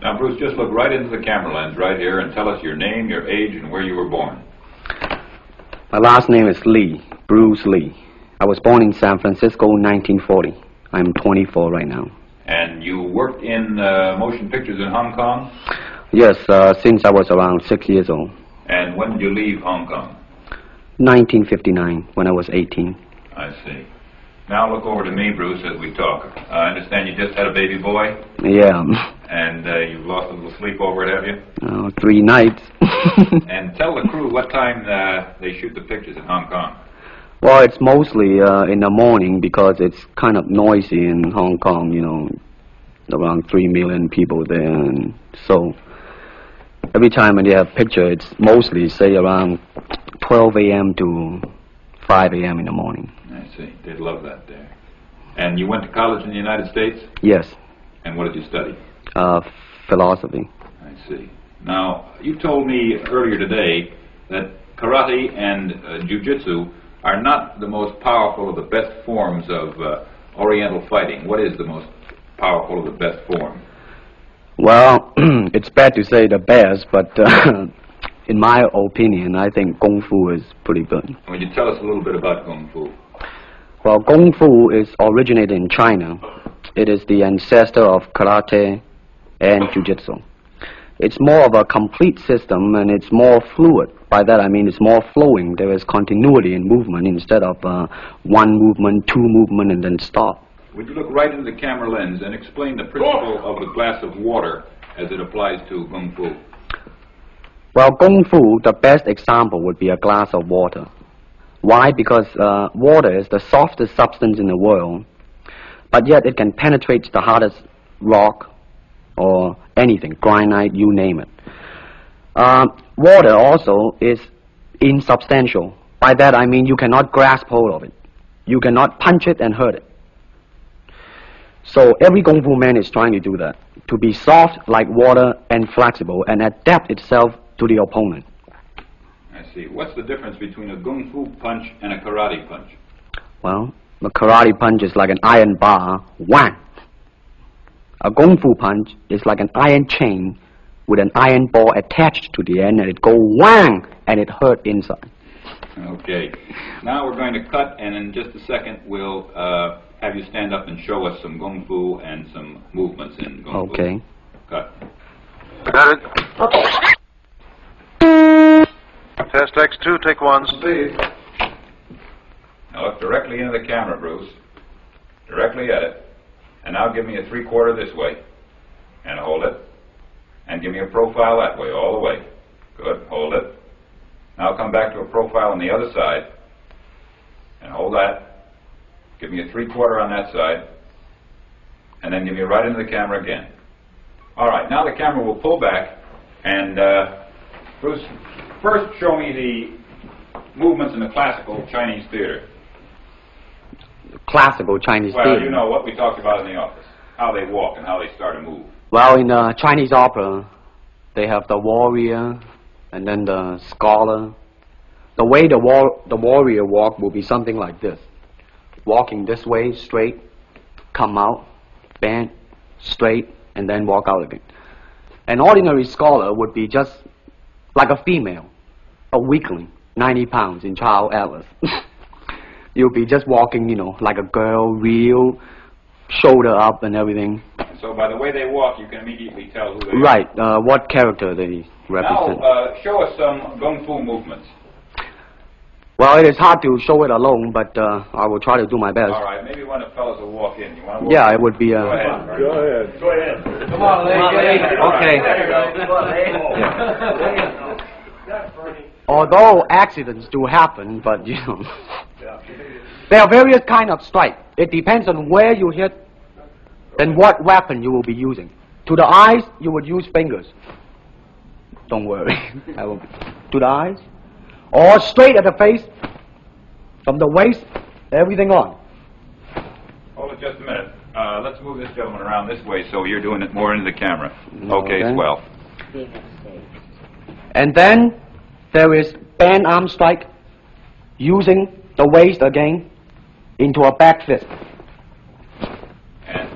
Now, Bruce, just look right into the camera lens right here and tell us your name, your age, and where you were born. My last name is Lee, Bruce Lee. I was born in San Francisco in 1940. I'm 24 right now. And you worked in motion pictures in Hong Kong? Yes, since I was around 6 years old. And when did you leave Hong Kong? 1959, when I was 18. I see. Now look over to me, Bruce, as we talk. I understand you just had a baby boy? Yeah. And you've lost a little sleep over it, have you? 3 nights. And tell the crew what time they shoot the pictures in Hong Kong. Well, it's mostly in the morning because it's kind of noisy in Hong Kong, you know, around 3 million people there. And so every time when they have picture, it's mostly, say, around 12 a.m. to 5 a.m. in the morning. I see. They'd love that there. And you went to college in the United States? Yes. And what did you study? Philosophy. I see. Now, you told me earlier today that karate and Jiu Jitsu are not the most powerful of the best forms of Oriental fighting. What is the most powerful of the best form? Well, it's bad to say the best, but in my opinion, I think Gung Fu is pretty good. Would you tell us a little bit about Gung Fu? Well, Gung Fu is originated in China. It is the ancestor of karate and Jiu Jitsu. It's more of a complete system and it's more fluid. By that I mean it's more flowing. There is continuity in movement instead of one movement, two movement, and then stop. Would you look right into the camera lens and explain the principle of the glass of water as it applies to Gung Fu? Well, Gung Fu, the best example would be a glass of water. Why? Because water is the softest substance in the world, but yet it can penetrate the hardest rock or anything, granite, you name it. Water also is insubstantial. By that I mean you cannot grasp hold of it. You cannot punch it and hurt it. So every Kung Fu man is trying to do that, to be soft like water and flexible and adapt itself to the opponent. I see. What's the difference between a Gung Fu punch and a karate punch? Well, the karate punch is like an iron bar, whang. A Kung Fu punch is like an iron chain with an iron ball attached to the end, and it go whang, and it hurt inside. Okay. Now we're going to cut, and in just a second we'll have you stand up and show us some Gung Fu and some movements in Gung Fu. Okay. Cut. Got it. Okay. Test X2, take 1. Speed. Now look directly into the camera, Bruce. Directly at it. And now give me a 3/4 this way. And hold it. And give me a profile that way, all the way. Good. Hold it. Now come back to a profile on the other side. And hold that. Give me a 3/4 on that side. And then give me right into the camera again. All right. Now the camera will pull back. And Bruce, first show me the movements in the classical Chinese theater. Classical Chinese Well, theater. you know what we talked about in the office. How they walk and how they start to move. Well, in Chinese opera, they have the warrior and then the scholar. The way the warrior walk will be something like this. Walking this way, straight, come out, bend, straight, and then walk out again. An ordinary scholar would be just like a female, a weakling, 90 pounds in Child Atlas. You'll be just walking, you know, like a girl, real, shoulder up and everything. So by the way they walk, you can immediately tell who they are. Right, what character they represent. Now, show us some Gung Fu movements. Well, it is hard to show it alone, but I will try to do my best. All right, maybe one of the fellows will walk in. You want to walk Yeah, in? it would be... Go ahead. Go ahead. Go ahead. Come on, lady. Okay. Yeah. Although accidents do happen, but, you know... There are various kind of strike. It depends on where you hit and what weapon you will be using. To the eyes, you would use fingers. Don't worry. I will be. To the eyes. Or straight at the face. From the waist, everything on. Hold it just a minute. Let's move this gentleman around this way so you're doing it more into the camera. Okay, Okay. swell. And then there is band arm strike, using the waist again into a back fist. And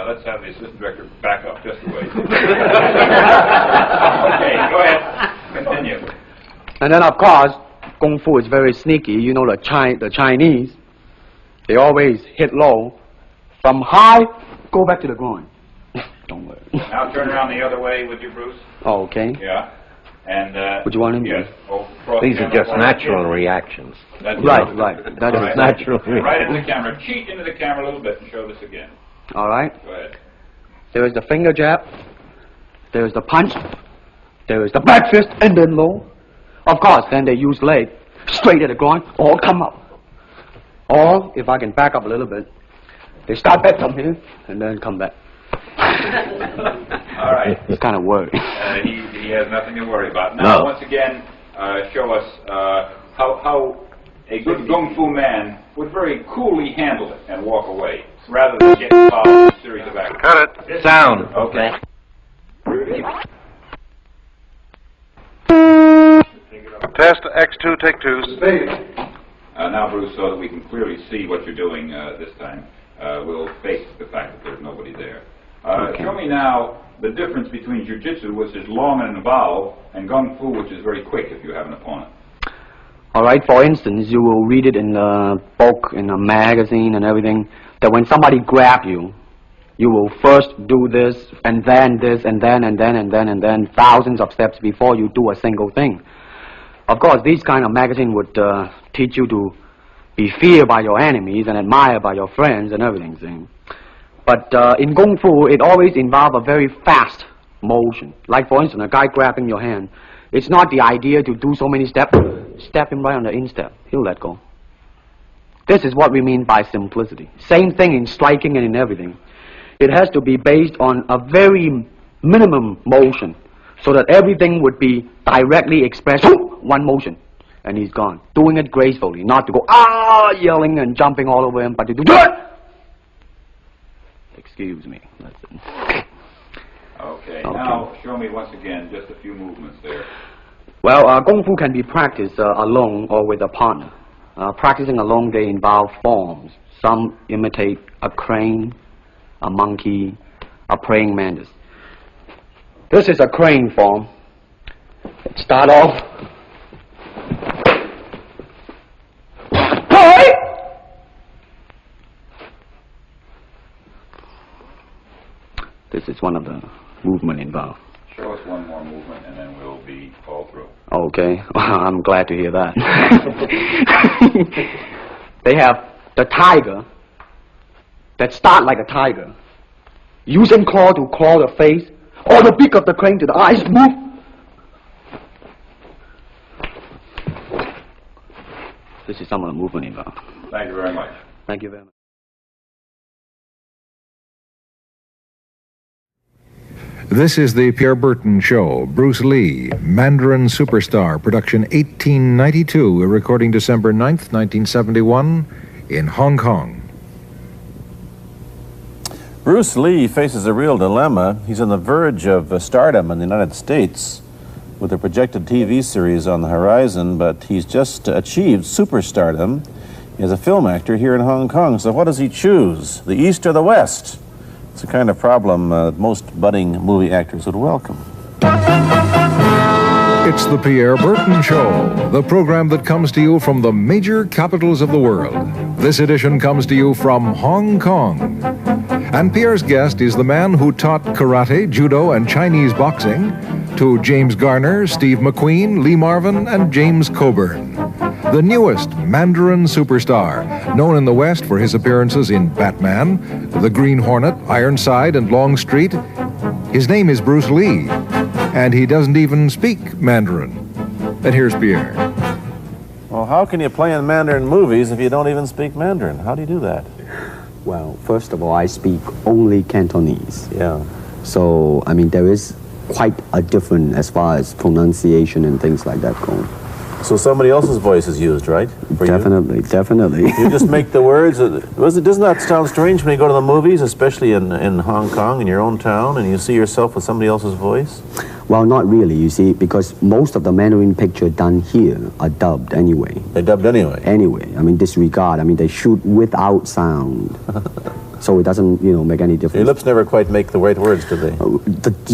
let's have the assistant director back up just a ways. Okay, go ahead. Continue. And then, of course, Kung Fu is very sneaky. You know, the Chinese, they always hit low. From high, go back to the groin. Don't worry. Now turn around the other way with you, Bruce. Oh, okay. Yeah. And, Would you want him? yes. These are just natural reactions. That's Right. That is Right. Natural Right into the camera. Cheat into the camera a little bit and show this again. All right. Go ahead. There is the finger jab. There is the punch. There is the back fist and then low. Of course, then they use leg straight at the groin or come up. Or, if I can back up a little bit, they start back from here and then come back. All right. It's kind of worried. He has nothing to worry about. Now, No. once again, show us how a good Gung Fu man would very coolly handle it and walk away, rather than get involved in a series of actions. Cut it. Sound. Okay. Test X2, take 2. Now, Bruce, so that we can clearly see what you're doing this time, we'll face the fact that there's nobody there. Show me now the difference between Jiu Jitsu, which is long and involved, and Gung Fu, which is very quick if you have an opponent. All right, for instance, you will read it in a book, in a magazine and everything, that when somebody grab you, you will first do this, and then this, and then, and then, and then, and then, thousands of steps before you do a single thing. Of course, these kind of magazine would teach you to be feared by your enemies and admired by your friends and everything. See? But in Kung Fu, it always involves a very fast motion. Like, for instance, a guy grabbing your hand. It's not the idea to do so many steps. Step him right on the instep. He'll let go. This is what we mean by simplicity. Same thing in striking and in everything. It has to be based on a very minimum motion, so that everything would be directly expressed. One motion, and he's gone. Doing it gracefully, not to go yelling and jumping all over him, but to do Excuse me. That's it. Okay. Now, show me once again just a few movements there. Well, Kung Fu can be practiced alone or with a partner. Practicing alone, they involve forms. Some imitate a crane, a monkey, a praying mantis. This is a crane form. Start off. This is one of the movement involved. Show us one more movement, and then we'll be all through. Okay, I'm glad to hear that. They have the tiger that start like a tiger, using claw to claw the face, or the beak of the crane to the eyes move. This is some of the movement involved. Thank you very much. Thank you very much. This is the Pierre Berton Show. Bruce Lee, Mandarin Superstar, production 1892, recording December 9th, 1971, in Hong Kong. Bruce Lee faces a real dilemma. He's on the verge of stardom in the United States with a projected TV series on the horizon, but he's just achieved superstardom as a film actor here in Hong Kong. So what does he choose, the East or the West? It's the kind of problem most budding movie actors would welcome. It's the Pierre Berton Show, the program that comes to you from the major capitals of the world. This edition comes to you from Hong Kong. And Pierre's guest is the man who taught karate, judo, and Chinese boxing to James Garner, Steve McQueen, Lee Marvin, and James Coburn. The newest Mandarin superstar, known in the West for his appearances in Batman, The Green Hornet, Ironside, and Longstreet. His name is Bruce Lee, and he doesn't even speak Mandarin. And here's Pierre. Well, how can you play in Mandarin movies if you don't even speak Mandarin? How do you do that? Well, first of all, I speak only Cantonese. Yeah. So, I mean, there is quite a difference as far as pronunciation and things like that go. So somebody else's voice is used, right? For Definitely, definitely. You just make the words. Doesn't that sound strange when you go to the movies, especially in Hong Kong, in your own town, and you see yourself with somebody else's voice? Well, not really, you see, because most of the Mandarin picture done here are dubbed anyway. They dubbed anyway? Anyway, I mean, disregard. I mean, they shoot without sound. So it doesn't, make any difference. Your lips never quite make the right words, do they?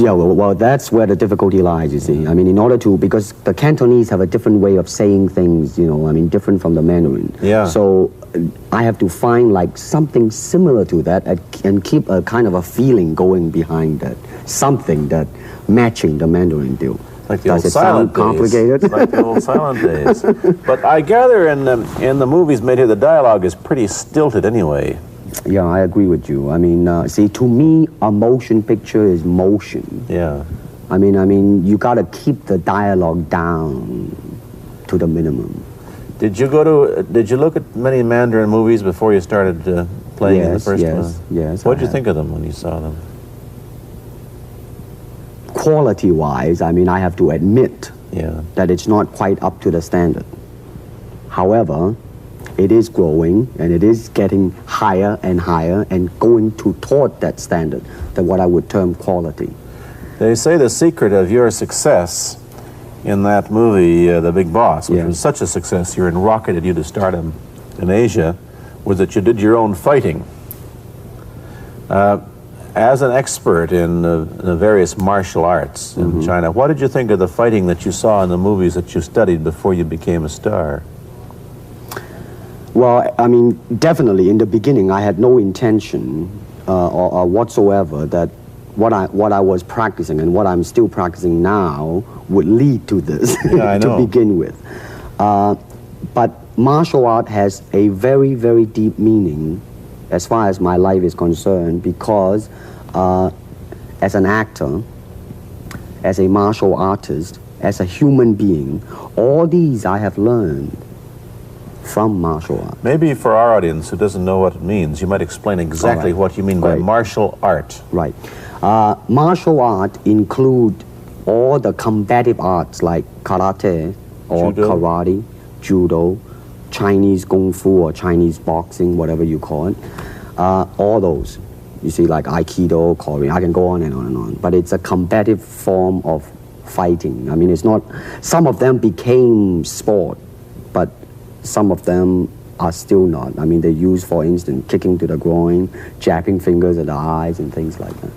Well, that's where the difficulty lies, you see. I mean, in order to, because the Cantonese have a different way of saying things, different from the Mandarin. Yeah. So I have to find like something similar to that and keep a kind of a feeling going behind that. Something that matching the Mandarin deal. Like the Does old it silent sound complicated? days. Like the old silent days. But I gather in the movies made here, the dialogue is pretty stilted anyway. Yeah, I agree with you. I mean, see, to me, a motion picture is motion. Yeah. I mean, you gotta keep the dialogue down to the minimum. Did you look at many Mandarin movies before you started playing in the first one? Yes. What did you think of them when you saw them? Quality-wise, I mean, I have to admit that it's not quite up to the standard. However, it is growing, and it is getting higher and higher and going toward that standard, that what I would term quality. They say the secret of your success in that movie, The Big Boss, which was such a success, you rocketed you to stardom in Asia, was that you did your own fighting. As an expert in the various martial arts in China, what did you think of the fighting that you saw in the movies that you studied before you became a star? Well, I mean, definitely in the beginning, I had no intention or whatsoever that what I was practicing and what I'm still practicing now would lead to this to begin with. But martial art has a very, very deep meaning as far as my life is concerned, because as an actor, as a martial artist, as a human being, all these I have learned from martial art. Maybe for our audience who doesn't know what it means, you might explain exactly what you mean by martial art. Right. Martial art include all the combative arts like karate or karate, judo, Chinese Gung Fu or Chinese boxing, whatever you call it. All those. You see, like Aikido, Korean, I can go on and on and on. But it's a combative form of fighting. I mean, it's not, some of them became sport, but some of them are still not. I mean, they use, for instance, kicking to the groin, jabbing fingers at the eyes, and things like that.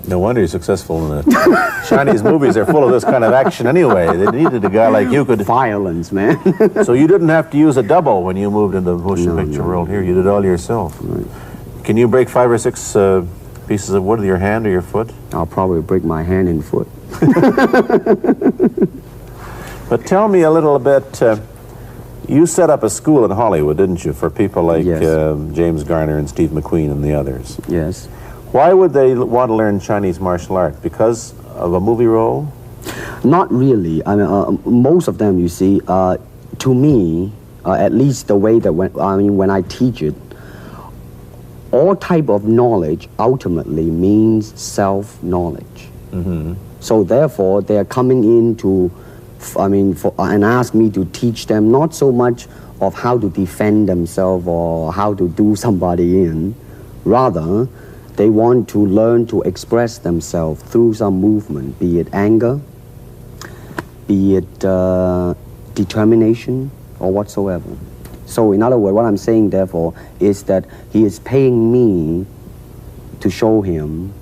No wonder you're successful in the Chinese movies. They're full of this kind of action anyway. They needed a guy like you could... Violence, man. So you didn't have to use a double when you moved into the motion picture world here. You did it all yourself. Right. Can you break 5 or 6 pieces of wood with your hand or your foot? I'll probably break my hand and foot. But tell me a little bit... you set up a school in Hollywood, didn't you, for people like James Garner and Steve McQueen and the others? Yes. Why would they want to learn Chinese martial art? Because of a movie role? Not really. I mean, most of them, you see, to me, at least the way that when I teach it, all type of knowledge ultimately means self-knowledge. So therefore, they're coming in to, and ask me to teach them not so much of how to defend themselves or how to do somebody in, rather, they want to learn to express themselves through some movement, be it anger, be it determination, or whatsoever. So in other words, what I'm saying, therefore, is that he is paying me to show him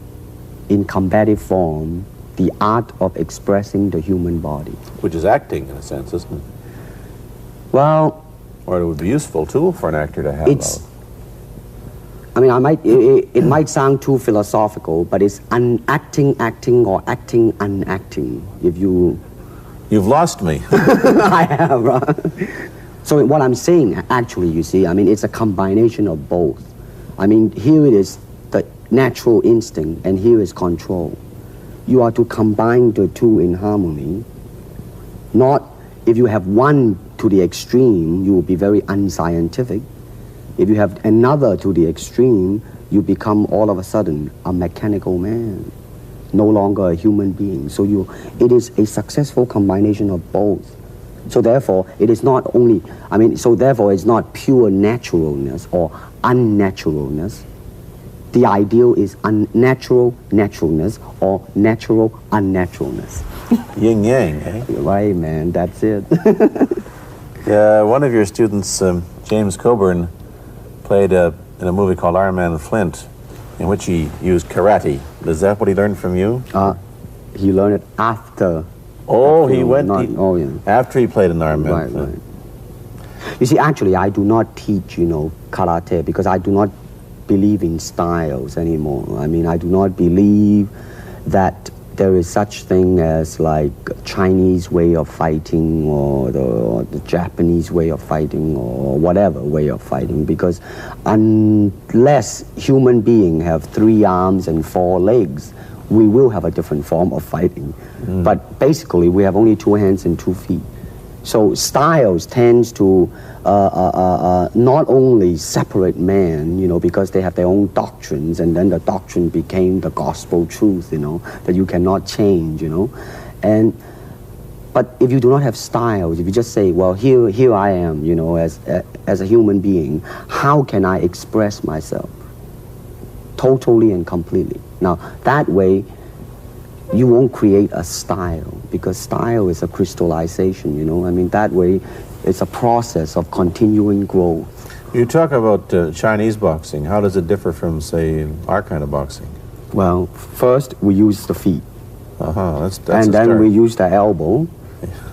in combative form the art of expressing the human body. Which is acting, in a sense, isn't it? Well... Or it would be a useful tool for an actor to have. I mean, it might sound too philosophical, but it's acting, or acting, unacting, if you... You've lost me. I have, right? So what I'm saying, actually, you see, I mean, it's a combination of both. I mean, here it is the natural instinct, and here is control. You are to combine the two in harmony. Not, if you have one to the extreme, you will be very unscientific. If you have another to the extreme, you become all of a sudden a mechanical man, no longer a human being. So it is a successful combination of both. So therefore, it is not only, so therefore it's not pure naturalness or unnaturalness. the ideal is unnatural naturalness or natural unnaturalness. Yin yang, eh? Right, man, that's it. One of your students, James Coburn, played in a movie called Iron Man Flint, in which he used karate. Is that what he learned from you? He learned it after. Oh, he went yeah. after he played in Iron Man Flint. Right. You see, actually, I do not teach, karate because I do not believe in styles anymore. I mean, I do not believe that there is such thing as like Chinese way of fighting or the Japanese way of fighting or whatever way of fighting, because unless human beings have 3 arms and 4 legs, we will have a different form of fighting. But basically, we have only 2 hands and 2 feet. So styles tends to not only separate man, because they have their own doctrines, and then the doctrine became the gospel truth, that you cannot change, But if you do not have styles, if you just say, well, here I am, as a human being, how can I express myself totally and completely? Now, that way, you won't create a style, because style is a crystallization, that way it's a process of continuing growth. You talk about Chinese boxing. How does it differ from, say, our kind of boxing? Well, first we use the feet. That's and then we use the elbow.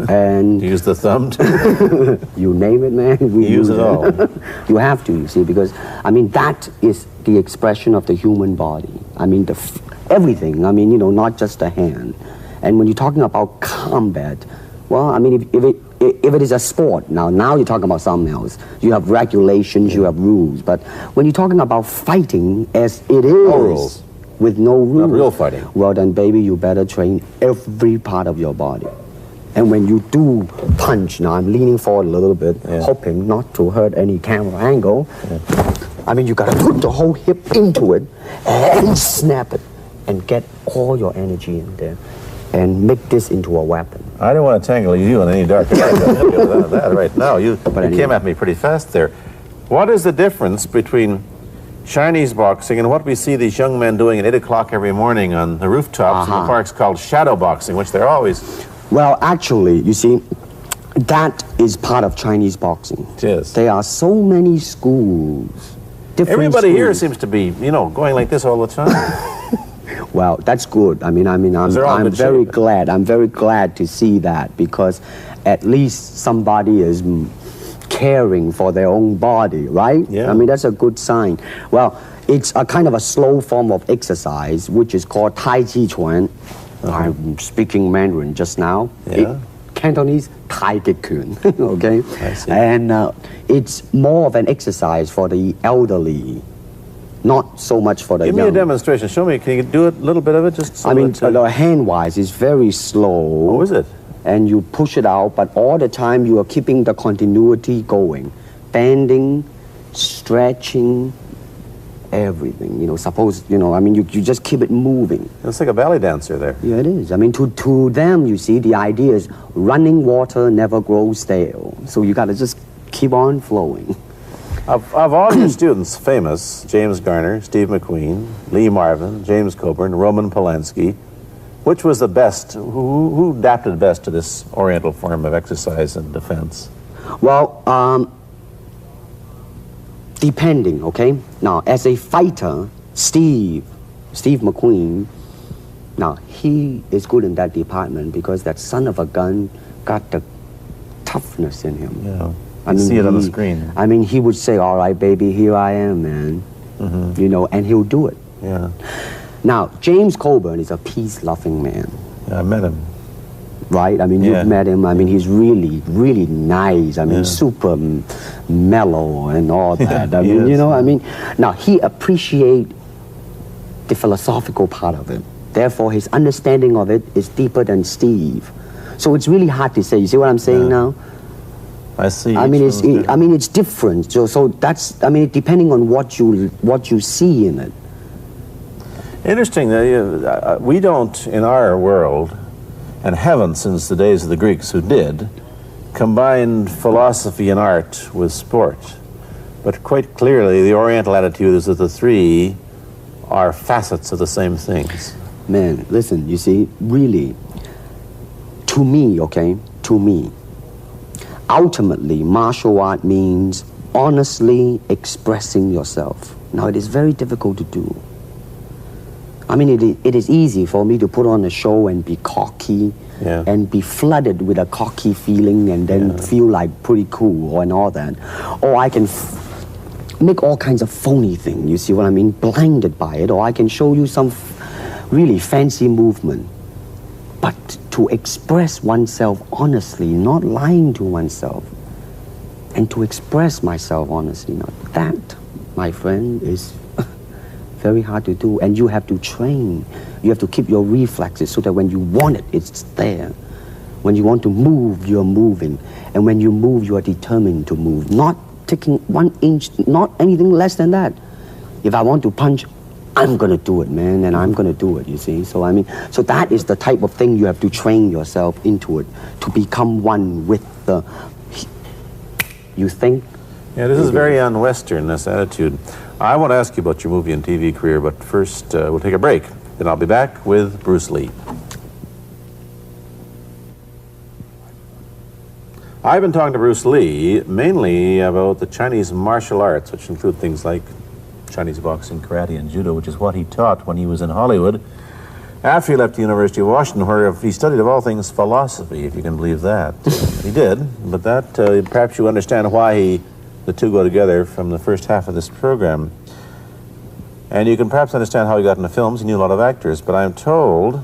And you use the thumb too? You name it, man. We use it all. You have to, you see, because, that is the expression of the human body. Everything, not just the hand. And when you're talking about combat, well, if it is a sport, now you're talking about something else. You have regulations, you have rules. But when you're talking about fighting as it is, no rules. With no rules. Not real fighting. Well, then, baby, you better train every part of your body. And when you do punch, now I'm leaning forward a little bit, hoping not to hurt any camera angle. You gotta put the whole hip into it and snap it and get all your energy in there and make this into a weapon. I don't want to tangle you in any dark that right now. You came at me pretty fast there. What is the difference between Chinese boxing and what we see these young men doing at 8 o'clock every morning on the rooftops in the parks called shadow boxing, which they're always... Well, actually, you see, that is part of Chinese boxing. It is. There are so many schools. Everybody here seems to be, going like this all the time. Well, that's good. I'm very glad. I'm very glad to see that, because at least somebody is caring for their own body, right? Yeah. That's a good sign. Well, it's a kind of a slow form of exercise, which is called Tai Chi Chuan. I'm speaking Mandarin just now. Yeah. Cantonese Tai Chi Kun, okay? I see. And it's more of an exercise for the elderly, not so much for the young. Give me a demonstration. Show me. Can you do it, a little bit of it? Just so the hand-wise is very slow. Oh, is it? And you push it out, but all the time you are keeping the continuity going. Bending, stretching, everything, you just keep it moving. It's like a ballet dancer there. Yeah, it is. To them, you see, the idea is running water never grows stale. So you got to just keep on flowing. Of all your students, famous, James Garner, Steve McQueen, Lee Marvin, James Coburn, Roman Polanski, which was the best? Who adapted best to this Oriental form of exercise and defense? Well, depending, okay? Now, as a fighter, Steve McQueen, now, he is good in that department because that son of a gun got the toughness in him. Yeah, you see it on the screen. He would say, all right, baby, here I am, man. And he'll do it. Yeah. Now, James Coburn is a peace-loving man. Yeah, I met him. Right? You've met him. He's really, really nice. Super mellow and all that. Now, he appreciates the philosophical part of it. Therefore, his understanding of it is deeper than Steve. So it's really hard to say. You see what I'm saying now? I see. It's different. So that's, depending on what you see in it. Interesting. We don't, in our world, and haven't since the days of the Greeks who did, combined philosophy and art with sport. But quite clearly, the Oriental attitude is that the three are facets of the same things. Man, listen, you see, really, to me, okay, to me, ultimately, martial art means honestly expressing yourself. Now, it is very difficult to do. I mean, it is easy for me to put on a show and be cocky and be flooded with a cocky feeling and then feel like pretty cool and all that. Or I can make all kinds of phony things, you see what I mean, blinded by it. Or I can show you some really fancy movement. But to express oneself honestly, not lying to oneself, and to express myself honestly, now that, my friend, is very hard to do. And you have to train. You have to keep your reflexes so that when you want it, it's there. When you want to move, you're moving. And when you move, you are determined to move. Not taking 1 inch, not anything less than that. If I want to punch, I'm going to do it, man, and I'm going to do it, you see. So, I mean, so that is the type of thing you have to train yourself into it, to become one with the, you think? Yeah, this is very un-Western, this attitude. I want to ask you about your movie and TV career, but first we'll take a break. Then I'll be back with Bruce Lee. I've been talking to Bruce Lee mainly about the Chinese martial arts, which include things like Chinese boxing, karate, and judo, which is what he taught when he was in Hollywood. After he left the University of Washington, where he studied, of all things, philosophy, if you can believe that. He did, but that, perhaps you understand why the two go together from the first half of this program. And you can perhaps understand how he got into films. He knew a lot of actors, but I'm told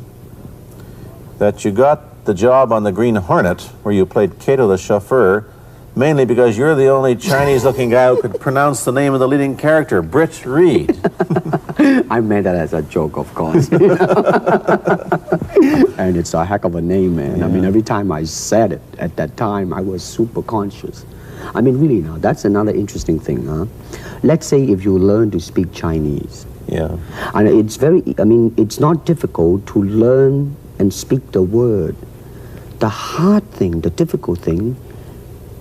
that you got the job on the Green Hornet, where you played Kato the chauffeur, mainly because you're the only Chinese-looking guy who could pronounce the name of the leading character, Britt Reed. I meant that as a joke, of course. And it's a heck of a name, man. Yeah. I mean, every time I said it at that time, I was super conscious. I mean, really now, that's another interesting thing, huh? Let's say if you learn to speak Chinese. Yeah. And it's it's not difficult to learn and speak the word. The hard thing, the difficult thing,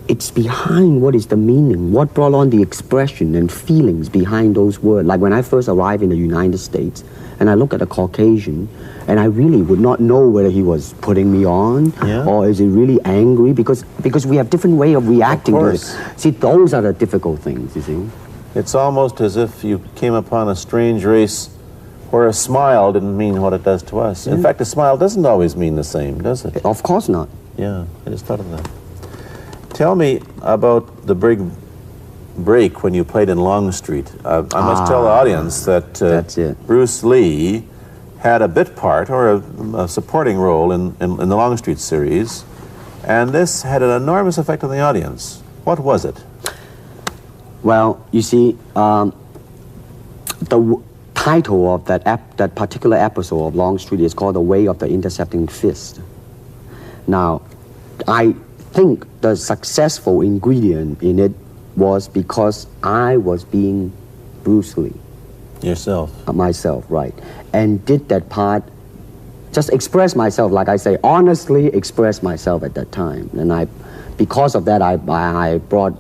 it's behind what is the meaning, what brought on the expression and feelings behind those words. Like when I first arrived in the United States, and I look at a Caucasian, and I really would not know whether he was putting me on, or is he really angry, because we have different way of reacting to it. See, those are the difficult things, you see. It's almost as if you came upon a strange race where a smile didn't mean what it does to us. In fact, a smile doesn't always mean the same, does it? Of course not. Yeah, I just thought of that. Tell me about the big break when you played in Longstreet. I must tell the audience that Bruce Lee had a bit part or a supporting role in the Longstreet series, and this had an enormous effect on the audience. What was it? Well, you see, the title of that particular episode of Longstreet is called The Way of the Intercepting Fist. Now, I think the successful ingredient in it was because I was being Bruce Lee. Yourself? Myself, right. And did that part, just express myself, like I say, honestly express myself at that time. And because of that, I brought,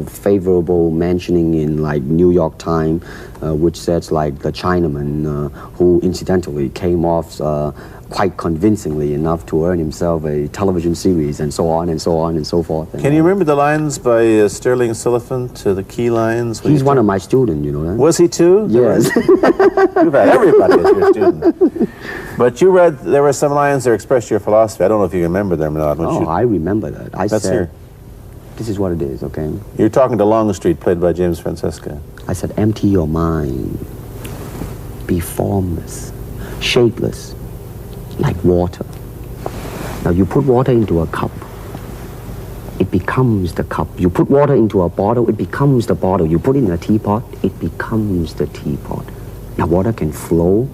favorable mentioning in like New York Times, which says like the Chinaman, who incidentally came off quite convincingly enough to earn himself a television series, and so on and so on and so forth. Can you remember the lines by Sterling Sullivan, the key lines? He's one of my students, you know that? Was he too? Yes. You've had everybody as your student. But you read, there were some lines that expressed your philosophy. I don't know if you remember them or not. I remember that. I said, this is what it is, okay? You're talking to Longstreet, played by James Francesca. I said, empty your mind. Be formless, shapeless, like water. Now you put water into a cup, it becomes the cup. You put water into a bottle, it becomes the bottle. You put it in a teapot, it becomes the teapot. Now water can flow,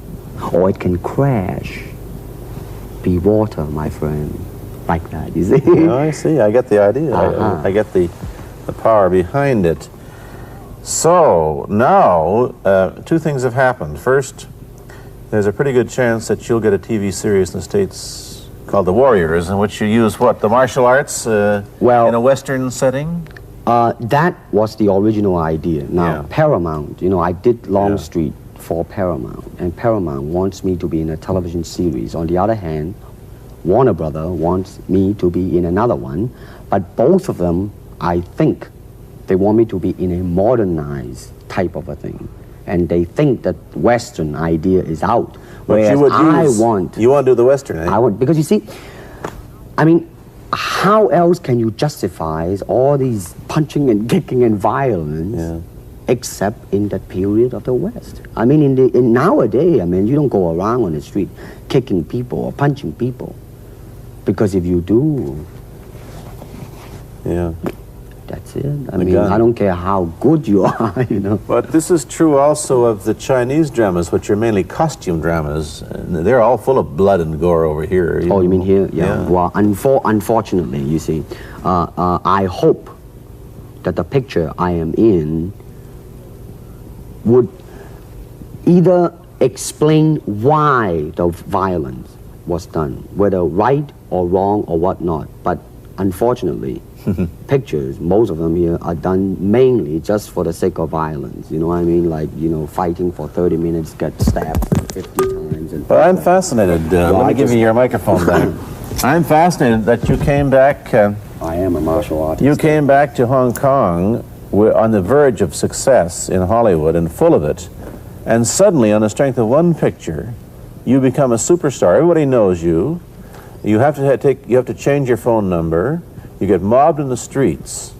or it can crash. Be water, my friend. Like that, you see? Yeah, I see. I get the idea. I get the power behind it. So, now, two things have happened. First, there's a pretty good chance that you'll get a TV series in the States called The Warriors, in which you use, what, the martial arts in a Western setting? That was the original idea. Now, Paramount, I did Longstreet for Paramount, and Paramount wants me to be in a television series. On the other hand, Warner Brother wants me to be in another one, but both of them, I think, they want me to be in a modernized type of a thing. And they think that Western idea is out. Whereas you want to do the Western, eh? I want, because you see, I mean, how else can you justify all these punching and kicking and violence except in that period of the West? I mean, in nowadays, I mean, you don't go around on the street kicking people or punching people. Because if you do, that's it. I mean, I don't care how good you are, you know. But this is true also of the Chinese dramas, which are mainly costume dramas. They're all full of blood and gore over here. You mean here? Yeah. Well, unfortunately, you see, I hope that the picture I am in would either explain why the violence was done, whether right or wrong or whatnot. But unfortunately, pictures, most of them here, are done mainly just for the sake of violence. You know what I mean? Like, you know, fighting for 30 minutes, get stabbed 50 times. And but I'm fascinated. Let me give you your microphone back. I'm fascinated that you came back. I am a martial artist. You came back to Hong Kong on the verge of success in Hollywood and full of it. And suddenly, on the strength of one picture, you become a superstar. Everybody knows you. You have to change your phone number. You get mobbed in the streets.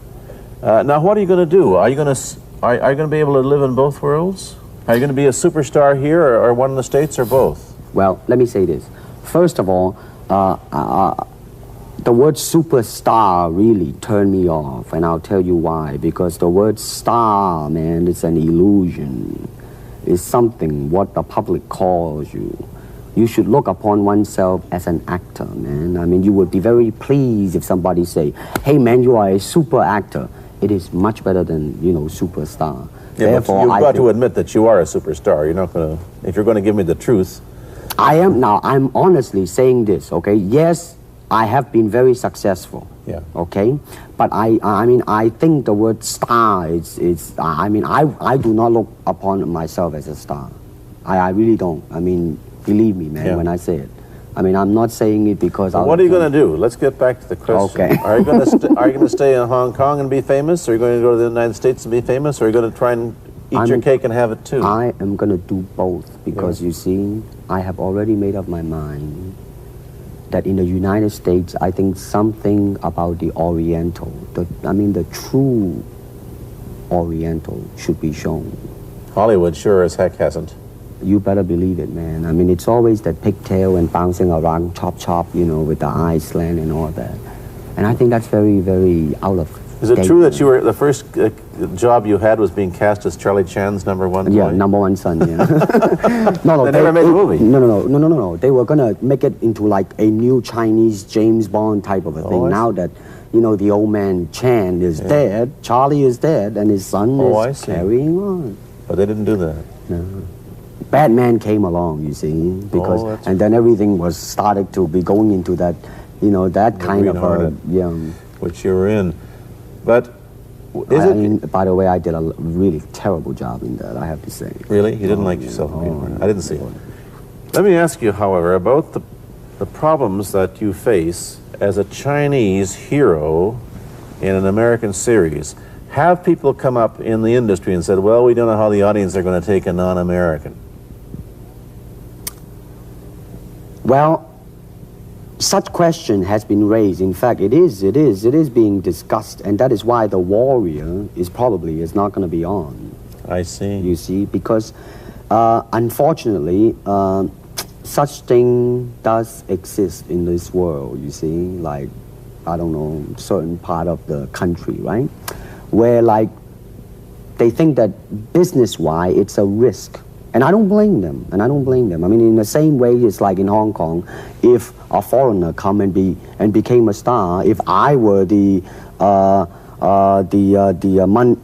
Now, what are you going to do? Are you going to be able to live in both worlds? Are you going to be a superstar here, or one in the States, or both? Well, let me say this. First of all, the word superstar really turned me off, and I'll tell you why. Because the word star, man, it's an illusion. It's something what the public calls you. You should look upon oneself as an actor, man. I mean, you would be very pleased if somebody say, hey, man, you are a super actor. It is much better than, you know, superstar. Yeah, therefore, you've got to admit that you are a superstar. You're not going to, if you're going to give me the truth. I'm honestly saying this, okay? Yes, I have been very successful. Yeah. Okay? But I mean, I think the word star I do not look upon myself as a star. I really don't. I mean, believe me, man, when I say it. I mean, I'm not saying it because what are you going to do? Let's get back to the question. Okay. Are you going to stay in Hong Kong and be famous? Or are you going to go to the United States and be famous? Or are you going to try and eat your cake and have it too? I am going to do both because, you see, I have already made up my mind that in the United States, I think something about the Oriental, the true Oriental should be shown. Hollywood sure as heck hasn't. You better believe it, man. I mean, it's always that pigtail and bouncing around, chop, you know, with the eyes slant and all that. And I think that's very, very out of Is it true that you were, the first job you had was being cast as Charlie Chan's number one boy? Yeah, number one son, yeah. No, they never made a movie. No. They were going to make it into like a new Chinese James Bond type of a thing. Now that, you know, the old man Chan is dead, Charlie is dead, and his son is carrying on. But they didn't do that. No. Batman came along, you see, because and then everything was started to be going into that, you know, that kind of which you were in. But by the way, I did a really terrible job in that, I have to say. Really? You didn't like yourself? I didn't see it. Let me ask you, however, about the problems that you face as a Chinese hero in an American series. Have people come up in the industry and said, well, we don't know how the audience are going to take a non-American? Well, such question has been raised. In fact, it is being discussed, and that is why The Warrior is not going to be on. I see. You see, because unfortunately, such thing does exist in this world, you see, like, I don't know, certain part of the country, right? Where, like, they think that business-wise, it's a risk. And I don't blame them, I mean, in the same way, it's like in Hong Kong, if a foreigner come and became a star, if I were the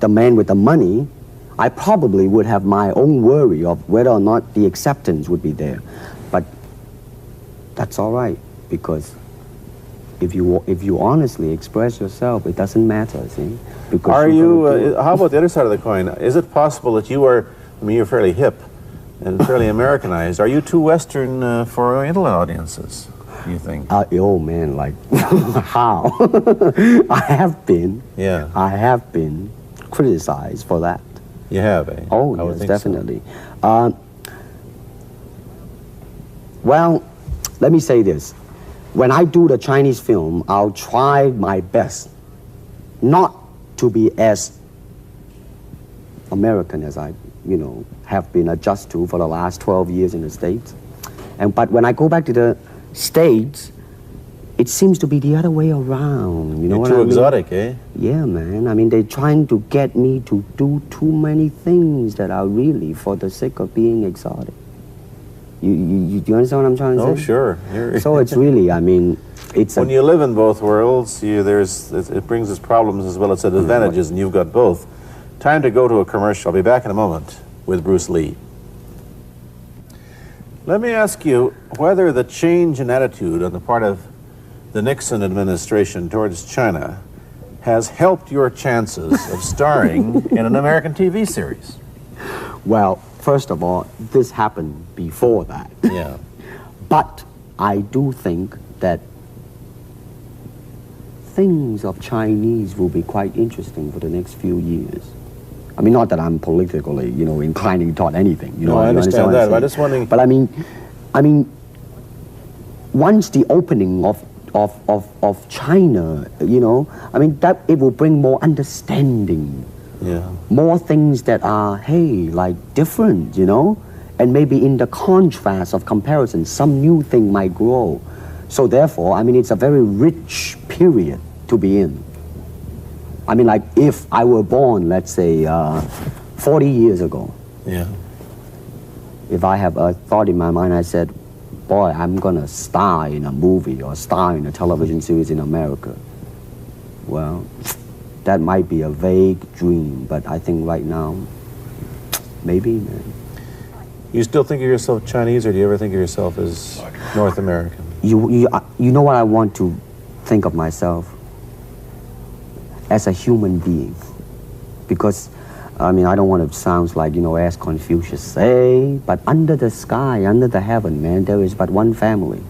man with the money, I probably would have my own worry of whether or not the acceptance would be there. But that's all right, because if you honestly express yourself, it doesn't matter, see? Because how about the other side of the coin? Is it possible that you are, I mean, you're fairly hip, and fairly Americanized. Are you too Western for Oriental audiences, do you think? Oh man, like how? I have been criticized for that. You have, eh? Oh, I would yes, think definitely. Well, let me say this. When I do the Chinese film, I'll try my best not to be as American as I, have been adjusted to for the last 12 years in the States. But when I go back to the States, it seems to be the other way around. You know You're what too I mean? exotic, eh? Yeah, man. I mean, they're trying to get me to do too many things that are really for the sake of being exotic. You understand what I'm trying to say? Oh, sure. So it's really, I mean, it's when you live in both worlds, it brings us problems as well as advantages, and you've got both. Time to go to a commercial. I'll be back in a moment with Bruce Lee. Let me ask you whether the change in attitude on the part of the Nixon administration towards China has helped your chances of starring in an American TV series. Well, first of all, this happened before that. Yeah. But I do think that things of Chinese will be quite interesting for the next few years. I mean, not that I'm politically, inclining toward anything. No, I understand that. I'm just wondering. But I mean, once the opening of China, that it will bring more understanding. Yeah. More things that are, different, and maybe in the contrast of comparison, some new thing might grow. So therefore, I mean, it's a very rich period to be in. I mean, like if I were born, let's say, 40 years ago. Yeah. If I have a thought in my mind, I said, boy, I'm gonna star in a movie or star in a television series in America. Well, that might be a vague dream, but I think right now, maybe, man. You still think of yourself Chinese, or do you ever think of yourself as North American? You know what I want to think of myself? As a human being. Because, I mean, I don't want to sound like, as Confucius say, but under the sky, under the heaven, man, there is but one family.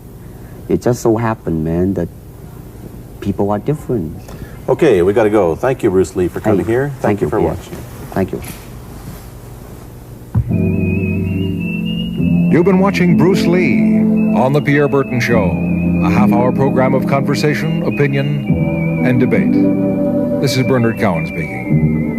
It just so happened, man, that people are different. Okay, we got to go. Thank you, Bruce Lee, for coming here. Thank you for Pierre. watching. Thank you. You've been watching Bruce Lee on The Pierre Berton Show, a half-hour program of conversation, opinion, and debate. This is Bernard Cowan speaking.